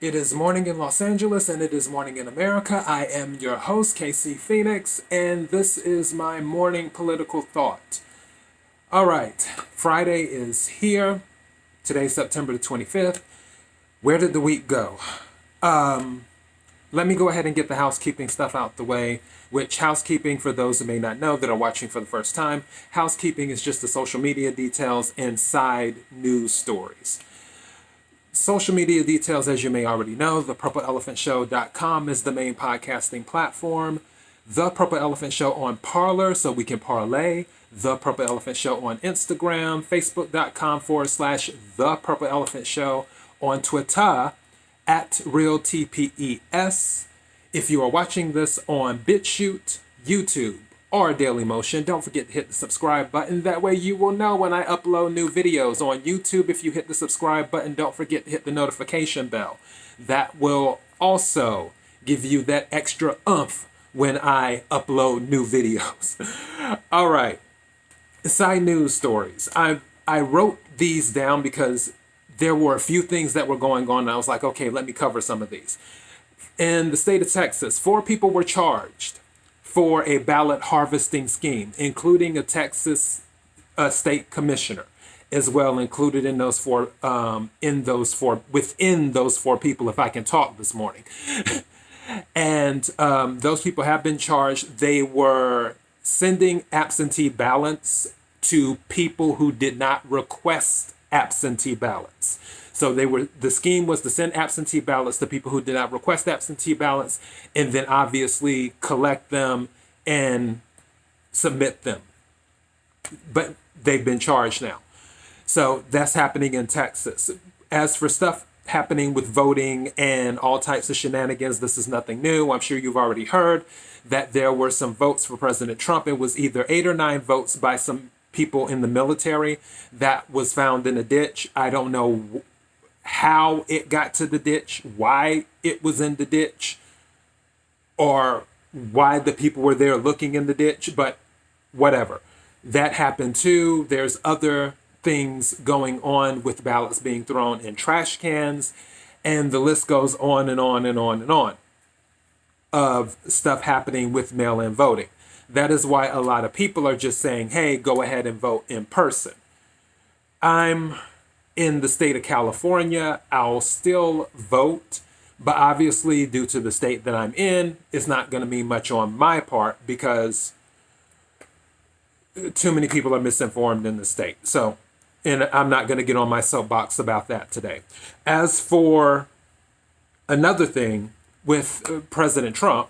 It is morning in Los Angeles and it is morning in America. I am your host, KC Phoenix, and this is my morning political thought. All right, Friday is here. Today's September the 25th. Where did the week go? Let me go ahead and get the housekeeping stuff out the way, which housekeeping, for those who may not know that are watching for the first time, housekeeping is just the social media details and side news stories. Social media details, as you may already know, thepurpleelephantshow.com is the main podcasting platform. The Purple Elephant Show on Parler, so we can parlay. The Purple Elephant Show on Instagram, facebook.com/The Purple Elephant Show, on Twitter at RealTPES. If you are watching this on BitChute, YouTube, or Dailymotion, don't forget to hit the subscribe button. That way you will know when I upload new videos. On YouTube, if you hit the subscribe button, don't forget to hit the notification bell. That will also give you that extra oomph when I upload new videos. All right, side news stories. I wrote these down because there were a few things that were going on, and I was like, okay, let me cover some of these. In the state of Texas, 4 people were charged for a ballot harvesting scheme, including a Texas state commissioner, as well included in those four, within those 4 people, if I can talk this morning. And those people have been charged. They were sending absentee ballots to people who did not request absentee ballots. So the scheme was to send absentee ballots to people who did not request absentee ballots, and then obviously collect them and submit them. But they've been charged now. So that's happening in Texas. As for stuff happening with voting and all types of shenanigans, this is nothing new. I'm sure you've already heard that there were some votes for President Trump. It was either 8 or 9 votes by some people in the military that was found in a ditch. I don't know how it got to the ditch, why it was in the ditch, or why the people were there looking in the ditch, but whatever. That happened too. There's other things going on with ballots being thrown in trash cans, and the list goes on and on and on and on of stuff happening with mail-in voting. That is why a lot of people are just saying, hey, go ahead and vote in person. I'm in the state of California. I'll still vote, but obviously due to the state that I'm in, it's not going to mean much on my part because too many people are misinformed in the state. So, and I'm not going to get on my soapbox about that today. As for another thing with President Trump,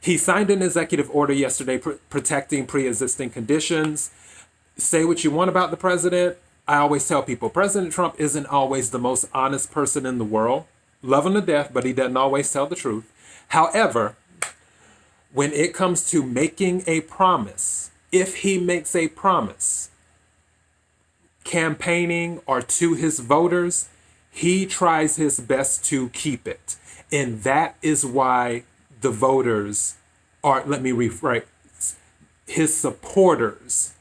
he signed an executive order yesterday protecting pre-existing conditions. Say what you want about the president. I always tell people, President Trump isn't always the most honest person in the world. Love him to death, but he doesn't always tell the truth. However, when it comes to making a promise, if he makes a promise, campaigning or to his voters, he tries his best to keep it. And that is why the voters are, let me rephrase, his supporters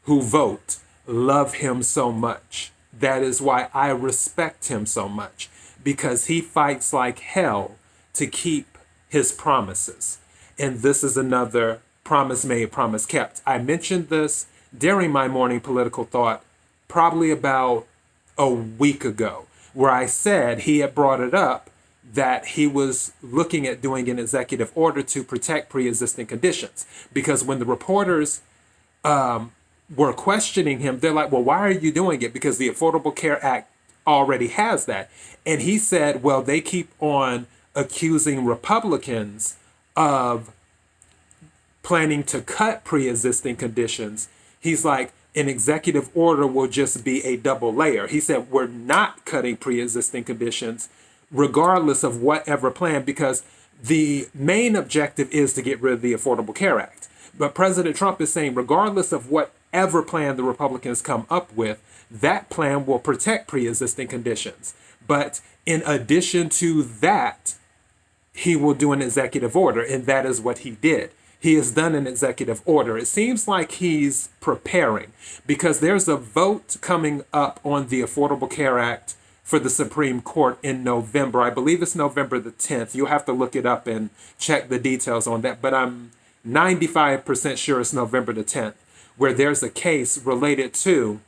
who vote love him so much. That is why I respect him so much, because he fights like hell to keep his promises. And this is another promise made, promise kept. I mentioned this during my morning political thought probably about a week ago, where I said he had brought it up that he was looking at doing an executive order to protect pre-existing conditions. Because when the reporters were questioning him, they're like, well, why are you doing it? Because the Affordable Care Act already has that. And he said, well, they keep on accusing Republicans of planning to cut pre-existing conditions. He's like, an executive order will just be a double layer. He said, we're not cutting pre-existing conditions regardless of whatever plan, because the main objective is to get rid of the Affordable Care Act. But President Trump is saying, regardless of whatever plan the Republicans come up with, that plan will protect pre-existing conditions. But in addition to that, he will do an executive order, and that is what he did. He has done an executive order. It seems like he's preparing, because there's a vote coming up on the Affordable Care Act for the Supreme Court in November. I believe it's November the 10th. You'll have to look it up and check the details on that. But I'm 95% sure it's November the 10th, where there's a case related to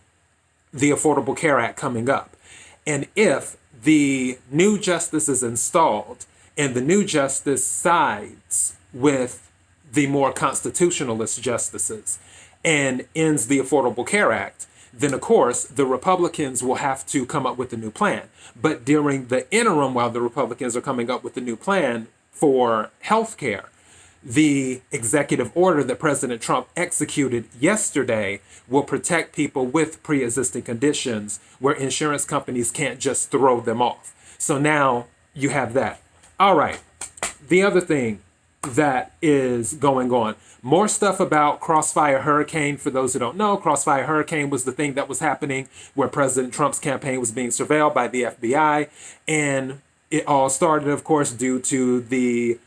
the Affordable Care Act coming up. And if the new justice is installed and the new justice sides with the more constitutionalist justices and ends the Affordable Care Act, then of course the Republicans will have to come up with a new plan. But during the interim, while the Republicans are coming up with a new plan for health care, the executive order that President Trump executed yesterday will protect people with pre-existing conditions where insurance companies can't just throw them off. So now you have that. All right. The other thing that is going on, more stuff about Crossfire Hurricane. For those who don't know, Crossfire Hurricane was the thing that was happening where President Trump's campaign was being surveilled by the FBI. And it all started, of course, due to the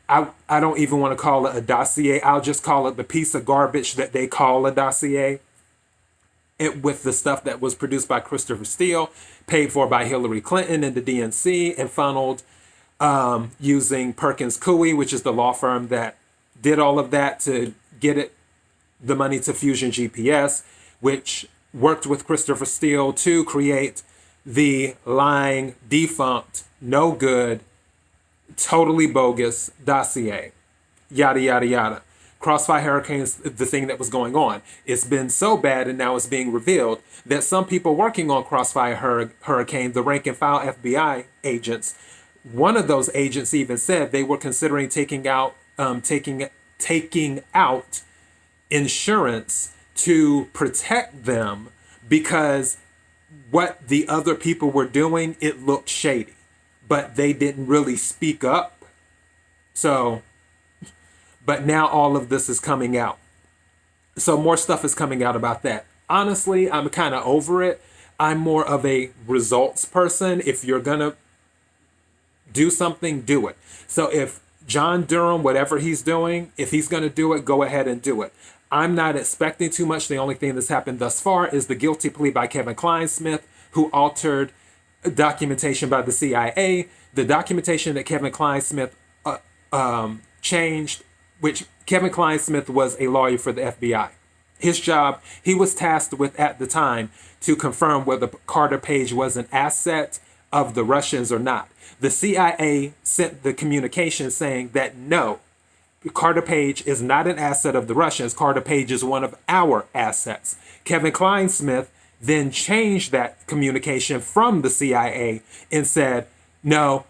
I don't even want to call it a dossier. I'll just call it the piece of garbage that they call a dossier. With the stuff that was produced by Christopher Steele, paid for by Hillary Clinton and the DNC, and funneled using Perkins Coie, which is the law firm that did all of that to get the money to Fusion GPS, which worked with Christopher Steele to create the lying, defunct, no good, totally bogus dossier, yada, yada, yada. Crossfire Hurricane is the thing that was going on. It's been so bad, and now it's being revealed, that some people working on Crossfire Hurricane, the rank and file FBI agents, one of those agents even said they were considering taking out insurance to protect them because what the other people were doing, it looked shady. But they didn't really speak up. So, but now all of this is coming out. So more stuff is coming out about that. Honestly, I'm kind of over it. I'm more of a results person. If you're going to do something, do it. So if John Durham, whatever he's doing, if he's going to do it, go ahead and do it. I'm not expecting too much. The only thing that's happened thus far is the guilty plea by Kevin Kleinsmith, who altered documentation by the CIA. The documentation that Kevin Kleinsmith changed, which Kevin Kleinsmith was a lawyer for the FBI. His job, he was tasked with at the time to confirm whether Carter Page was an asset of the Russians or not. The CIA sent the communication saying that no, Carter Page is not an asset of the Russians. Carter Page is one of our assets. Kevin Kleinsmith then changed that communication from the CIA and said, no,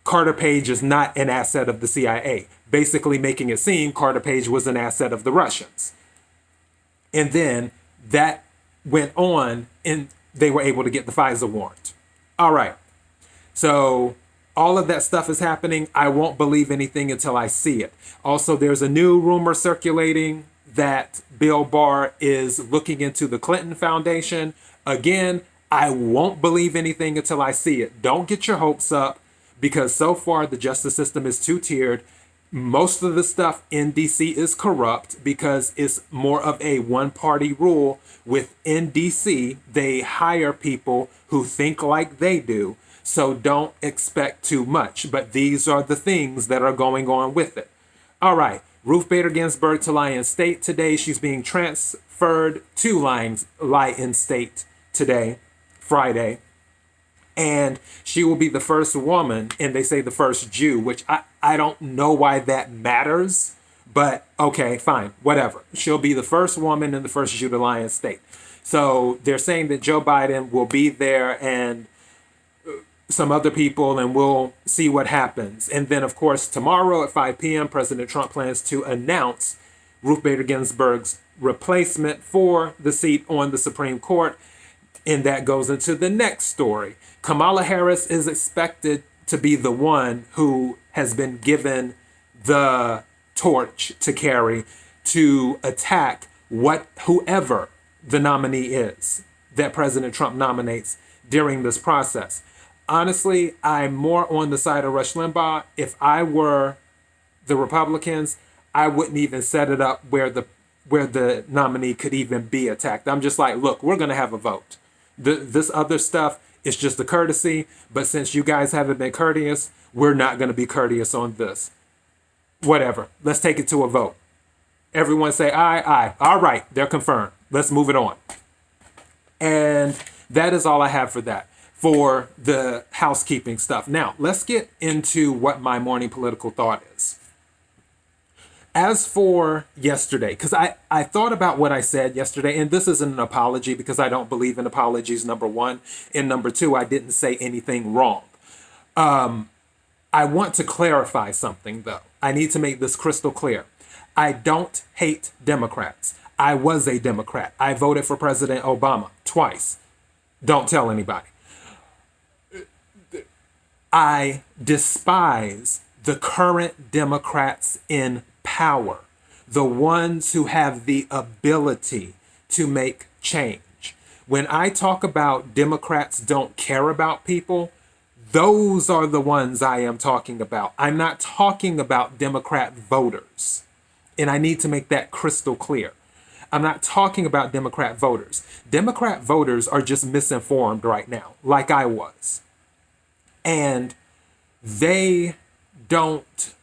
Carter Page is not an asset of the CIA, basically making it seem Carter Page was an asset of the Russians. And then that went on and they were able to get the FISA warrant. All right. So all of that stuff is happening. I won't believe anything until I see it. Also, there's a new rumor circulating that Bill Barr is looking into the Clinton Foundation. Again, I won't believe anything until I see it. Don't get your hopes up because so far the justice system is two-tiered. Most of the stuff in DC is corrupt because it's more of a one-party rule. Within DC, they hire people who think like they do. So don't expect too much. But these are the things that are going on with it. All right. Ruth Bader Ginsburg to Lyon State today. She's being transferred to Lyon State today, Friday. And she will be the first woman, and they say the first Jew, which I don't know why that matters. But okay, fine, whatever. She'll be the first woman and the first Jew to Lyon State. So they're saying that Joe Biden will be there and some other people, and we'll see what happens. And then, of course, tomorrow at 5 p.m., President Trump plans to announce Ruth Bader Ginsburg's replacement for the seat on the Supreme Court. And that goes into the next story. Kamala Harris is expected to be the one who has been given the torch to carry to attack whoever the nominee is that President Trump nominates during this process. Honestly, I'm more on the side of Rush Limbaugh. If I were the Republicans, I wouldn't even set it up where the nominee could even be attacked. I'm just like, look, we're going to have a vote. This other stuff is just a courtesy, but since you guys haven't been courteous, we're not going to be courteous on this. Whatever. Let's take it to a vote. Everyone say aye, aye. All right, they're confirmed. Let's move it on. And that is all I have for that, for the housekeeping stuff. Now, let's get into what my morning political thought is. As for yesterday, because I thought about what I said yesterday, and this isn't an apology because I don't believe in apologies, number one. And number two, I didn't say anything wrong. I want to clarify something, though. I need to make this crystal clear. I don't hate Democrats. I was a Democrat. I voted for President Obama twice. Don't tell anybody. I despise the current Democrats in power, the ones who have the ability to make change. When I talk about Democrats don't care about people, those are the ones I am talking about. I'm not talking about Democrat voters. And I need to make that crystal clear. I'm not talking about Democrat voters. Democrat voters are just misinformed right now, like I was. And they don't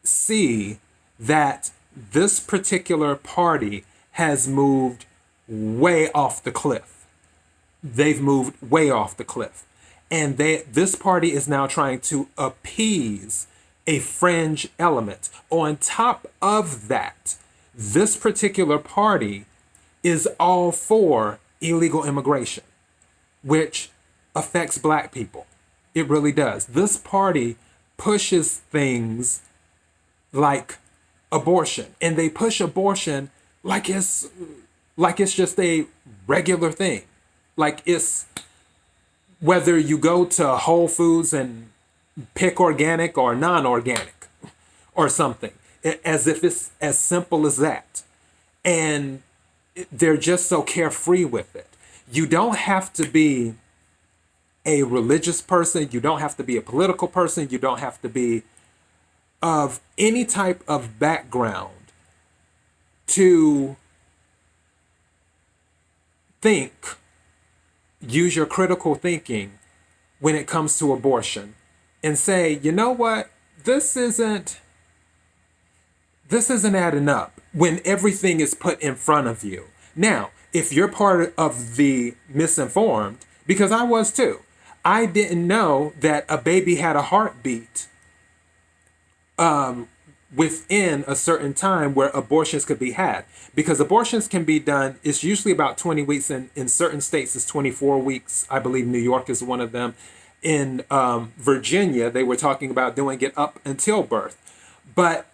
see that this particular party has moved way off the cliff. They've moved way off the cliff. And this party is now trying to appease a fringe element. On top of that, this particular party is all for illegal immigration, which affects black people. It really does. This party pushes things like abortion, and they push abortion like it's just a regular thing. Like it's whether you go to Whole Foods and pick organic or non-organic or something, as if it's as simple as that. And they're just so carefree with it. You don't have to be a religious person. You don't have to be a political person. You don't have to be of any type of background to use your critical thinking when it comes to abortion and say, you know what, this isn't adding up when everything is put in front of you. Now, if you're part of the misinformed, because I was too, I didn't know that a baby had a heartbeat within a certain time where abortions could be had, because abortions can be done. It's usually about 20 weeks. In certain states, it's 24 weeks. I believe New York is one of them. In Virginia, they were talking about doing it up until birth. But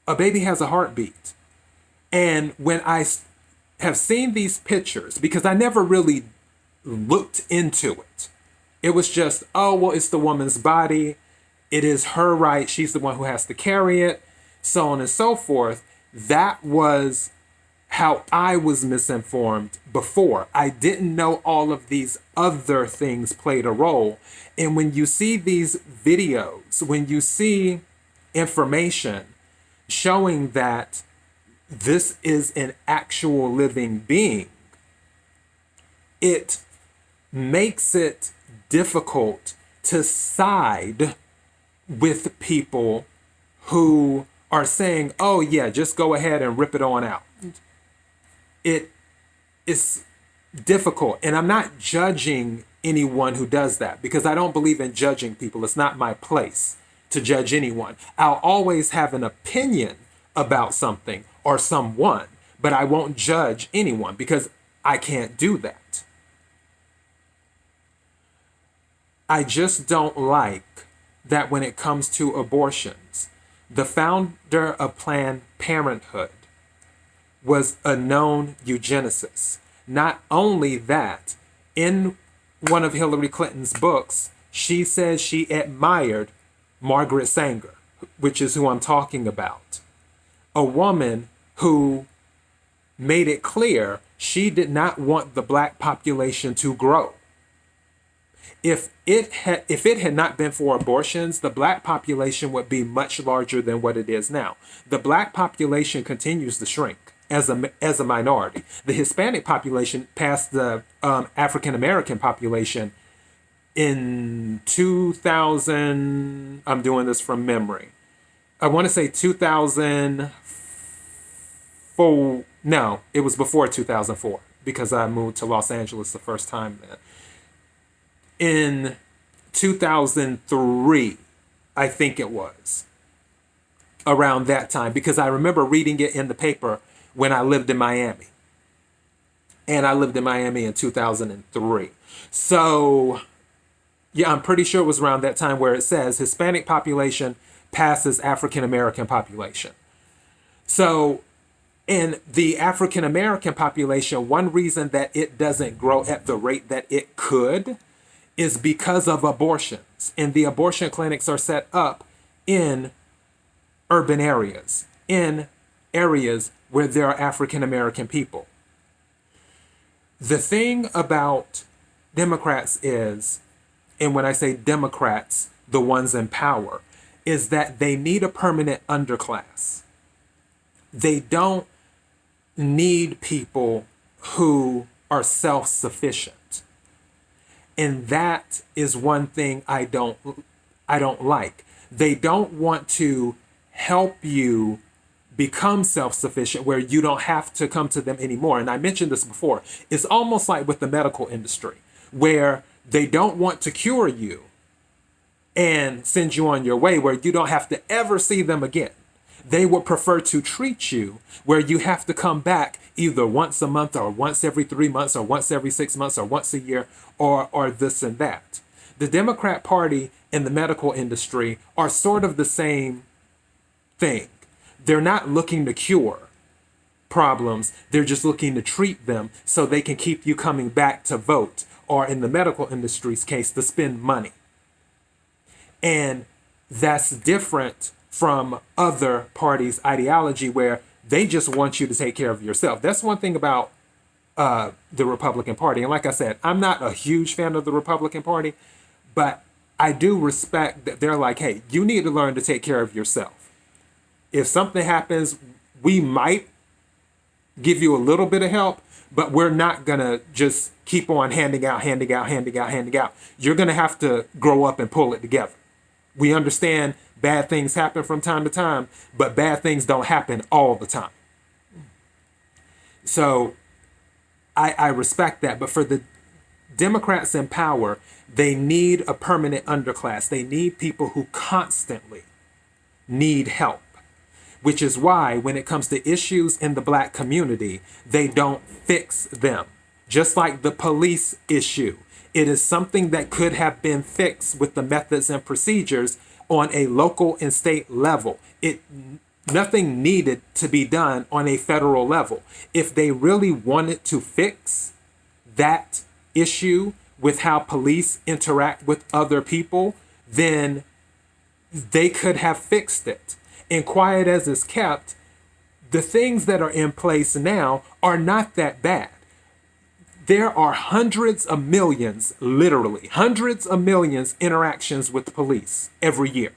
a baby has a heartbeat. And when I have seen these pictures, because I never really looked into it, it was just, oh, well, it's the woman's body. It is her right. She's the one who has to carry it, so on and so forth. That was how I was misinformed before. I didn't know all of these other things played a role. And when you see these videos, when you see information showing that this is an actual living being, it makes it difficult to side with people who are saying, oh yeah, just go ahead and rip it on out. It is difficult. And I'm not judging anyone who does that, because I don't believe in judging people. It's not my place to judge anyone. I'll always have an opinion about something or someone, but I won't judge anyone because I can't do that. I just don't like that when it comes to abortions, the founder of Planned Parenthood was a known eugenicist. Not only that, in one of Hillary Clinton's books, she says she admired Margaret Sanger, which is who I'm talking about. A woman who made it clear she did not want the black population to grow. If it had not been for abortions, the black population would be much larger than what it is now. The black population continues to shrink. as a minority. The Hispanic population passed the African American population in 2000. I'm doing this from memory. I want to say 2004. No, it was before 2004 because I moved to Los Angeles the first time then. In 2003, I think it was around that time, because I remember reading it in the paper when I lived in Miami. And I lived in Miami in 2003. So, yeah, I'm pretty sure it was around that time where it says Hispanic population passes African American population. So, in the African American population, one reason that it doesn't grow at the rate that it could is because of abortions. And the abortion clinics are set up in urban areas, in areas where there are African American people. The thing about Democrats is, and when I say Democrats, the ones in power, is that they need a permanent underclass. They don't need people who are self-sufficient. And that is one thing I don't like. They don't want to help you become self-sufficient where you don't have to come to them anymore. And I mentioned this before. It's almost like with the medical industry, where they don't want to cure you and send you on your way where you don't have to ever see them again. They would prefer to treat you where you have to come back either once a month or once every 3 months or once every 6 months or once a year or this and that. The Democrat Party and the medical industry are sort of the same thing. They're not looking to cure problems. They're just looking to treat them so they can keep you coming back to vote, or in the medical industry's case, to spend money. And that's different from other parties' ideology where they just want you to take care of yourself. That's one thing about the Republican Party. And like I said, I'm not a huge fan of the Republican Party, but I do respect that they're like, hey, you need to learn to take care of yourself. If something happens, we might give you a little bit of help, but we're not going to just keep on handing out. You're going to have to grow up and pull it together. We understand bad things happen from time to time, but bad things don't happen all the time. So I respect that. But for the Democrats in power, they need a permanent underclass. They need people who constantly need help, which is why when it comes to issues in the Black community, they don't fix them. Just like the police issue. It is something that could have been fixed with the methods and procedures on a local and state level. Nothing needed to be done on a federal level. If they really wanted to fix that issue with how police interact with other people, then they could have fixed it. And quiet as it's kept, the things that are in place now are not that bad. There are hundreds of millions, literally hundreds of millions interactions with the police every year.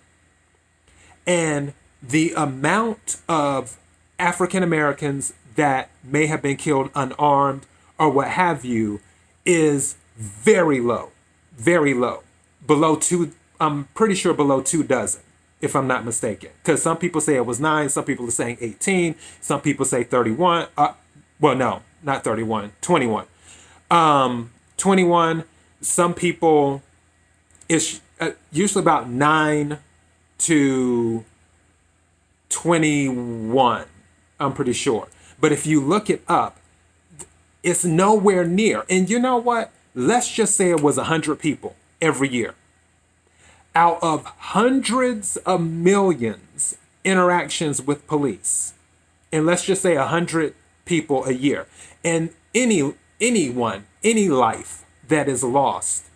And the amount of African Americans that may have been killed unarmed or what have you is very low, very low. Below two, I'm pretty sure below 2 dozen, if I'm not mistaken. Because some people say it was 9, some people are saying 18, some people say 31. Well, no, not 31, 21. 21, some people, it's usually about 9 to 21, I'm pretty sure. But if you look it up, it's nowhere near. And you know what? Let's just say it was 100 people every year. Out of hundreds of millions interactions with police, and let's just say 100 people a year, and anyone, any life that is lost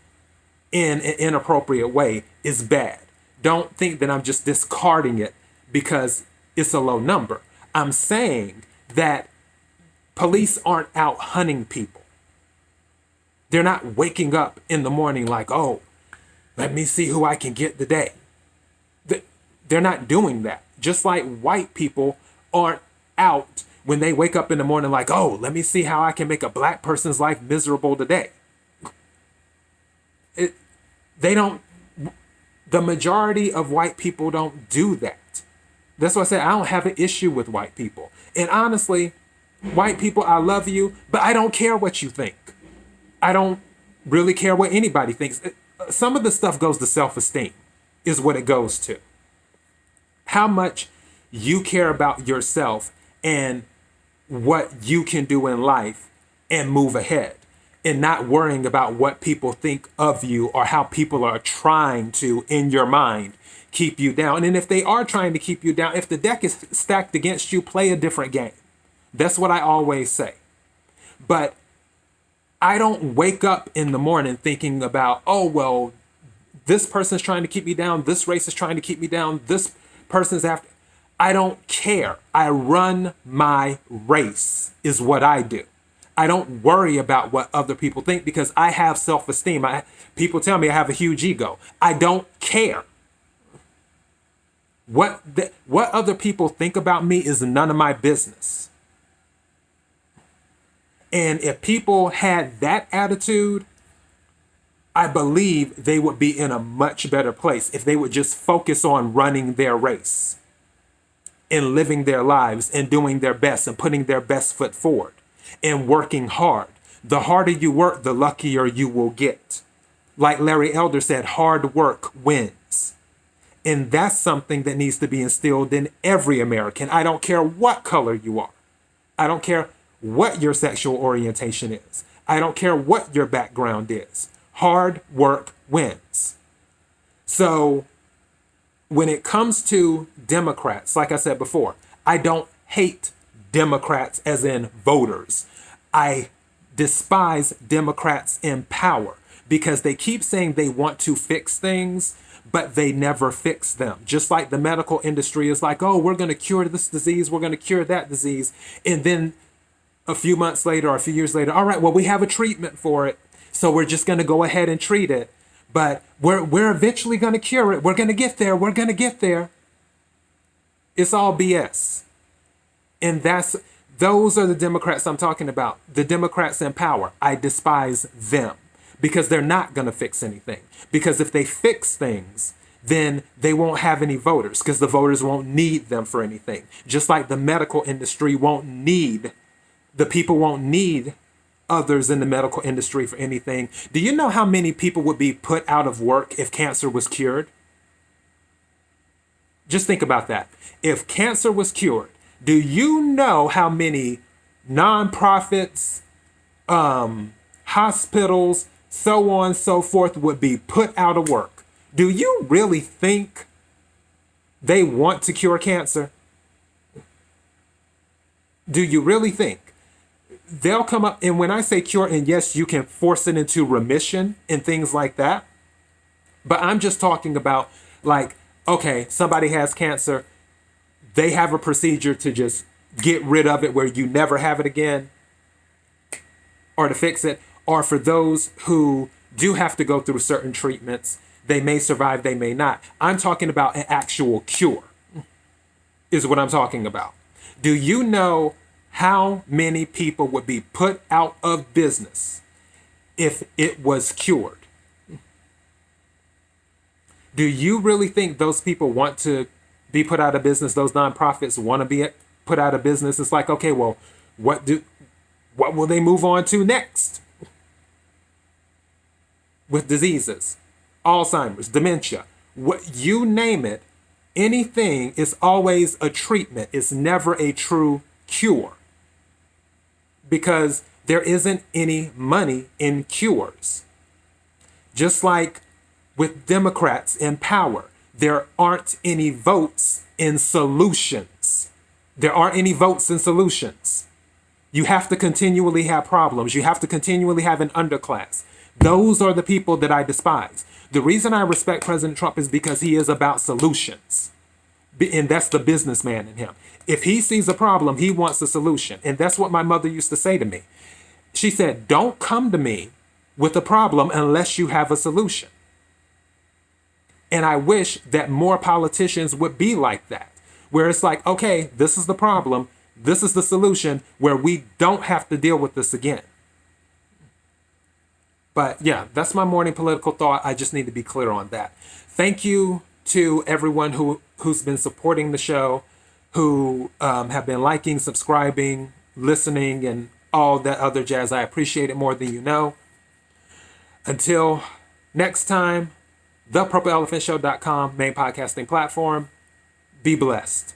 in an inappropriate way is bad. Don't think that I'm just discarding it because it's a low number. I'm saying that police aren't out hunting people. They're not waking up in the morning like, oh, let me see who I can get today. They're not doing that. Just like white people aren't out when they wake up in the morning like, oh, let me see how I can make a black person's life miserable today. They don't, the majority of white people don't do that. That's why I say I don't have an issue with white people. And honestly, white people, I love you, but I don't care what you think. I don't really care what anybody thinks. Some of the stuff goes to self-esteem, is what it goes to. How much you care about yourself and what you can do in life and move ahead, and not worrying about what people think of you or how people are trying to, in your mind, keep you down. And if they are trying to keep you down, if the deck is stacked against you, play a different game. That's what I always say. But I don't wake up in the morning thinking about, oh, well, this person's trying to keep me down. This race is trying to keep me down. This person's after. I don't care. I run my race is what I do. I don't worry about what other people think because I have self-esteem. People tell me I have a huge ego. I don't care. What other people think about me is none of my business. And if people had that attitude, I believe they would be in a much better place if they would just focus on running their race and living their lives and doing their best and putting their best foot forward and working hard. The harder you work, the luckier you will get. Like Larry Elder said, hard work wins. And that's something that needs to be instilled in every American. I don't care what color you are. I don't care what your sexual orientation is. I don't care what your background is. Hard work wins. So when it comes to Democrats, like I said before, I don't hate Democrats as in voters. I despise Democrats in power because they keep saying they want to fix things, but they never fix them. Just like the medical industry is like, oh, we're going to cure this disease, we're going to cure that disease. And then a few months later or a few years later, all right, well, we have a treatment for it, so we're just going to go ahead and treat it. But we're eventually going to cure it. We're going to get there. We're going to get there. It's all BS. And those are the Democrats I'm talking about. The Democrats in power. I despise them because they're not going to fix anything. Because if they fix things, then they won't have any voters because the voters won't need them for anything. Just like the medical industry the people won't need others in the medical industry for anything. Do you know how many people would be put out of work if cancer was cured? Just think about that. If cancer was cured, do you know how many nonprofits, hospitals, so on and so forth would be put out of work? Do you really think they want to cure cancer? Do you really think? They'll come up, and when I say cure, and yes, you can force it into remission and things like that, but I'm just talking about like, okay, somebody has cancer, they have a procedure to just get rid of it where you never have it again, or to fix it, or for those who do have to go through certain treatments, they may survive, they may not. I'm talking about an actual cure, is what I'm talking about. Do you know how many people would be put out of business if it was cured? Do you really think those people want to be put out of business? Those nonprofits want to be put out of business? It's like, okay, well, what will they move on to next? With diseases, Alzheimer's, dementia, what you name it, anything is always a treatment. It's never a true cure. Because there isn't any money in cures. Just like with Democrats in power, there aren't any votes in solutions. There aren't any votes in solutions. You have to continually have problems. You have to continually have an underclass. Those are the people that I despise. The reason I respect President Trump is because he is about solutions. And that's the businessman in him. If he sees a problem, he wants a solution. And that's what my mother used to say to me. She said, don't come to me with a problem unless you have a solution. And I wish that more politicians would be like that, where it's like, okay, this is the problem. This is the solution where we don't have to deal with this again. But yeah, that's my morning political thought. I just need to be clear on that. Thank you to everyone who's been supporting the show, who have been liking, subscribing, listening, and all that other jazz. I appreciate it more than you know. Until next time, thepurpleelephantshow.com, main podcasting platform. Be blessed.